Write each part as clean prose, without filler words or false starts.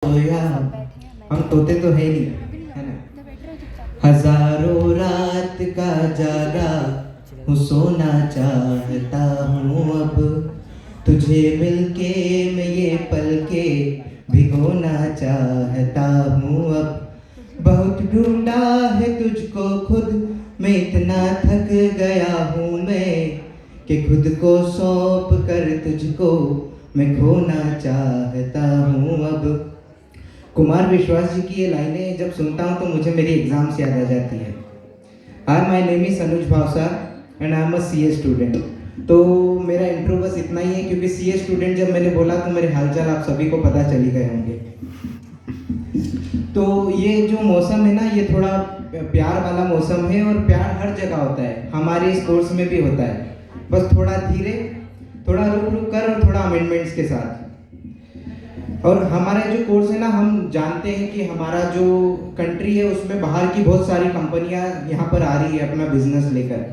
सोया, हम तोते तो है नहीं, है ना। हजारों रात का जागा हूँ, सोना चाहता हूँ अब, तुझे मिलके मैं ये पल के भिगोना चाहता हूँ अब। बहुत ढूंढा है तुझको खुद, मैं इतना थक गया हूँ मैं, कि खुद को सौंप कर तुझको मैं खोना चाहता हूँ अब। कुमार विश्वास जी की ये लाइनें जब सुनता हूँ तो मुझे मेरी एग्जाम्स याद आ जाती है। Hi, my name is Anuj Bhavsar and I am a CA student. तो मेरा इंट्रो बस इतना ही है, क्योंकि सीए स्टूडेंट जब मैंने बोला तो मेरे हालचाल आप सभी को पता चल ही गए होंगे। तो ये जो मौसम है ना, ये थोड़ा प्यार वाला मौसम है, और प्यार हर जगह होता है, हमारे इस कोर्स में भी होता है। बस थोड़ा धीरे, थोड़ा रुक रुक कर और थोड़ा अमेंडमेंट्स के साथ। और हमारा जो कोर्स है ना, हम जानते हैं कि हमारा जो कंट्री है उसमें बाहर की बहुत सारी कंपनियां यहाँ पर आ रही है अपना बिजनेस लेकर,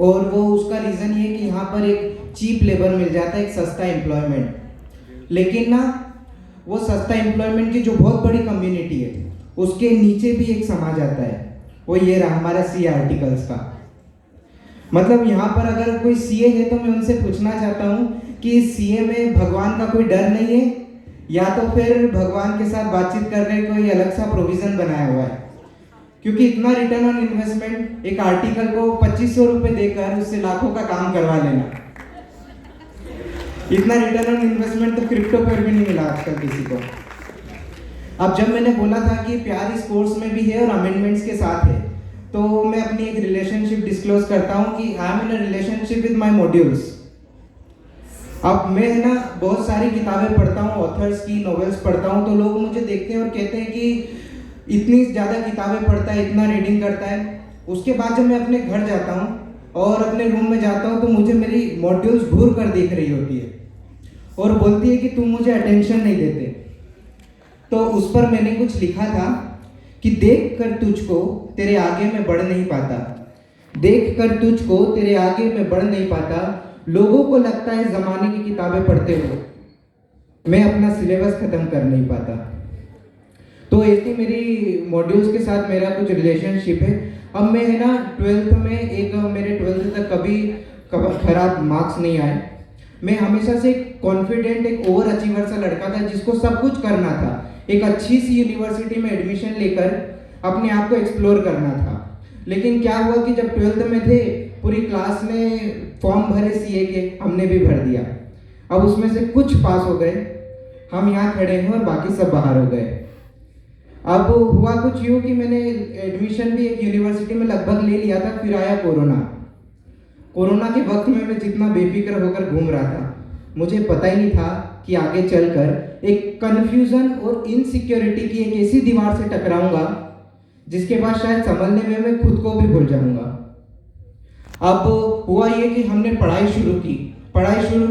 और वो उसका रीज़न ये है कि यहाँ पर एक चीप लेबर मिल जाता है, एक सस्ता एम्प्लॉयमेंट। लेकिन ना, वो सस्ता एम्प्लॉयमेंट की जो बहुत बड़ी कम्युनिटी है उसके नीचे भी एक समाज आता है, वो ये रहा हमारा सी आर्टिकल्स का। मतलब यहाँ पर अगर कोई सीए है तो मैं उनसे पूछना चाहता हूँ कि सीए में भगवान का कोई डर नहीं है, या तो फिर भगवान के साथ बातचीत करने कोई अलग सा प्रोविजन बनाया हुआ है। क्योंकि इतना रिटर्न ऑन इन्वेस्टमेंट, एक आर्टिकल को 2500 रुपए देकर उससे लाखों का काम करवा लेना, इतना रिटर्न ऑन इन्वेस्टमेंट तो क्रिप्टो पर भी नहीं मिला आजकल किसी को। अब जब मैंने बोला था कि प्यार इस कोर्स में भी है और अमेंडमेंट्स के साथ है, तो मैं अपनी एक रिलेशनशिप डिस्क्लोज करता हूँ कि I am in a relationship with my modules. अब मैं ना बहुत सारी किताबें पढ़ता हूँ, ऑथर्स की नॉवेल्स पढ़ता हूँ, तो लोग मुझे देखते हैं और कहते हैं कि इतनी ज़्यादा किताबें पढ़ता है, इतना रीडिंग करता है। उसके बाद जब मैं अपने घर जाता हूँ और अपने रूम में जाता हूँ तो मुझे मेरी मॉड्यूल्स घूर कर देख रही होती है और बोलती है कि तुम मुझे अटेंशन नहीं देते। तो उस पर मैंने कुछ लिखा था कि देख कर तुझको तेरे आगे मैं बढ़ नहीं पाता, देख कर तुझको तेरे आगे मैं बढ़ नहीं पाता, लोगों को लगता है जमाने की किताबें पढ़ते हुए मैं अपना सिलेबस खत्म कर नहीं पाता। तो ऐसी मेरी मॉड्यूल्स के साथ मेरा कुछ रिलेशनशिप है। अब मैं है ना 12th में, एक मेरे 12th तक कभी खराब मार्क्स नहीं आए। मैं हमेशा से कॉन्फिडेंट, एक ओवर अचीवर सा लड़का था जिसको सब कुछ करना था, एक अच्छी सी यूनिवर्सिटी में एडमिशन लेकर अपने आप को एक्सप्लोर करना था। लेकिन क्या हुआ कि जब 12th में थे, पूरी क्लास ने फॉर्म भरे सीए के, हमने भी भर दिया। अब उसमें से कुछ पास हो गए, हम यहाँ खड़े हैं और बाकी सब बाहर हो गए। अब हुआ कुछ यूँ कि मैंने एडमिशन भी एक यूनिवर्सिटी में लगभग ले लिया था, फिर आया कोरोना। कोरोना के वक्त में मैं जितना बेफिक्र होकर घूम रहा था, मुझे पता ही नहीं था कि आगे चलकर एक कन्फ्यूजन और इनसिक्योरिटी की एक ऐसी दीवार से टकराऊंगा जिसके बाद शायद संभलने में मैं खुद को भी भूल जाऊंगा। अब हुआ ये कि हमने पढ़ाई शुरू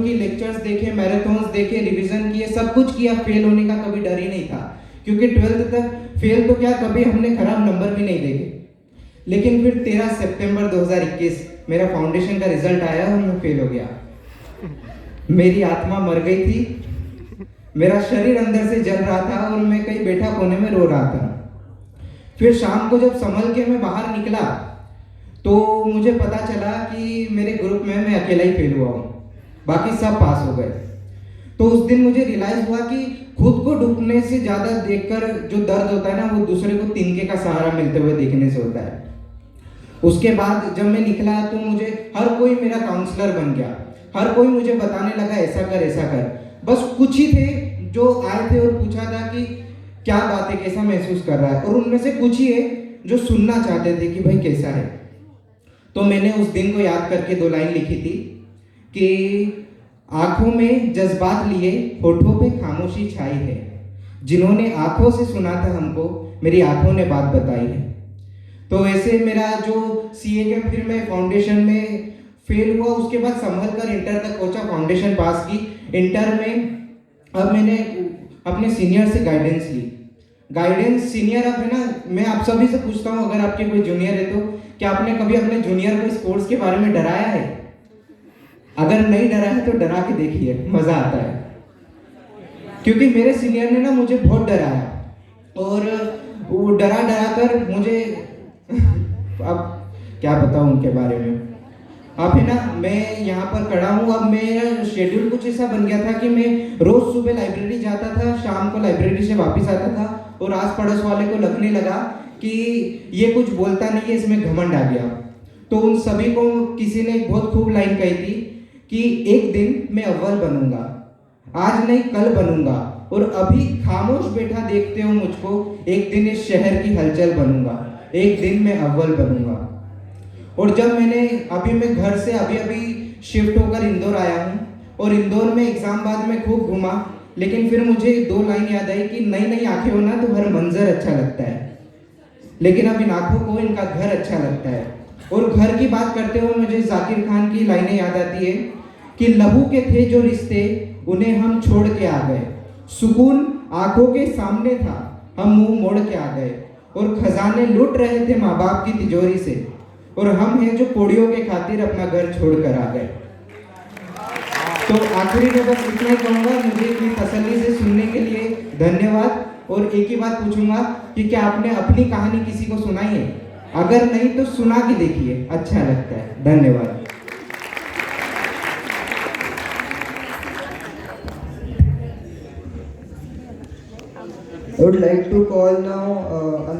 की, लेक्चर्स देखे, मैराथन्स देखे, रिवीजन किए, सब कुछ किया। फेल होने का कभी डर ही नहीं था, क्योंकि 12th तक फेल तो क्या, कभी हमने खराब नंबर भी नहीं देखे। लेकिन फिर 13 सितंबर 2021 मेरा फाउंडेशन का रिजल्ट आया और मैं फेल हो गया। मेरी आत्मा मर गई थी, मेरा शरीर अंदर से जल रहा था और मैं कहीं बैठा कोने में रो रहा था। फिर शाम को जब संभल के मैं बाहर निकला तो मुझे पता चला कि मेरे ग्रुप में मैं अकेला ही फेल हुआ हूँ, बाकी सब पास हो गए। तो उस दिन मुझे रियलाइज हुआ कि खुद को डूबने से ज्यादा देखकर जो दर्द होता है ना, वो दूसरे को तिनके का सहारा मिलते हुए देखने से होता है। उसके बाद जब मैं निकला तो मुझे हर कोई मेरा काउंसलर बन गया, हर कोई मुझे बताने लगा ऐसा कर ऐसा कर। बस कुछ ही थे जो आए थे और पूछा था कि क्या बात है, कैसा महसूस कर रहा है, और उनमें से कुछ ही है जो सुनना चाहते थे कि भाई कैसा है। तो मैंने उस दिन को याद करके 2 लाइन लिखी थी कि आंखों में जज्बात लिए, होठों पे खामोशी छाई है, जिन्होंने आंखों से सुना था हमको, मेरी आंखों ने बात बताई है। तो वैसे मेरा जो सीए के, फिर मैं फाउंडेशन में फेल हुआ, उसके बाद संभल कर इंटर तक पहुंचा, फाउंडेशन पास की। इंटर में अब मैंने अपने सीनियर से गाइडेंस ली। गाइडेंस सीनियर, अब है ना, मैं आप सभी से पूछता हूँ, अगर आपके कोई जूनियर है तो क्या आपने कभी अपने जूनियर को स्पोर्ट्स के बारे में डराया है? अगर नहीं डरा है तो डरा के देखिए, मजा आता है। क्योंकि मेरे सीनियर ने ना मुझे बहुत डराया, और वो डरा डरा कर मुझे अब क्या बताऊं उनके बारे में। अब है ना, मैं यहाँ पर खड़ा हूँ। अब मेरा शेड्यूल कुछ ऐसा बन गया था कि मैं रोज सुबह लाइब्रेरी जाता था, शाम को लाइब्रेरी से वापस आता था, और आस पड़ोस वाले को लगने लगा कि ये कुछ बोलता नहीं है, इसमें घमंड आ गया। तो उन सभी को किसी ने एक बहुत खूब लाइन कही थी कि एक दिन मैं अव्वल बनूंगा, आज नहीं कल बनूंगा, और अभी खामोश बैठा देखते हो मुझको, एक दिन इस शहर की हलचल बनूंगा, एक दिन मैं अव्वल बनूंगा। और जब मैं घर से अभी अभी शिफ्ट होकर इंदौर आया हूँ, और इंदौर में एग्जाम बाद में खूब घूमा, लेकिन फिर मुझे 2 लाइन याद आई कि नई नई आंखें हो ना तो हर मंजर अच्छा लगता है, लेकिन अब इन आंखों को इनका घर अच्छा लगता है। और घर की बात करते हुए मुझे जाकिर खान की लाइनें याद आती है कि लहू के थे जो रिश्ते, उन्हें हम छोड़ के आ गए, सुकून आंखों के सामने था, हम मुंह मोड़ के आ गए, और खजाने लूट रहे थे माँ बाप की तिजोरी से, और हम हैं जो कोड़ियों के खातिर अपना घर छोड़ कर आ गए। तो आखिरी में बस इतना ही कहूँगा, मुझे इतनी तसल्ली से सुनने के लिए धन्यवाद। और एक ही बात पूछूंगा कि क्या आपने अपनी कहानी किसी को सुनाई है? अगर नहीं तो सुना के देखिए, अच्छा लगता है। धन्यवाद। I would like to call now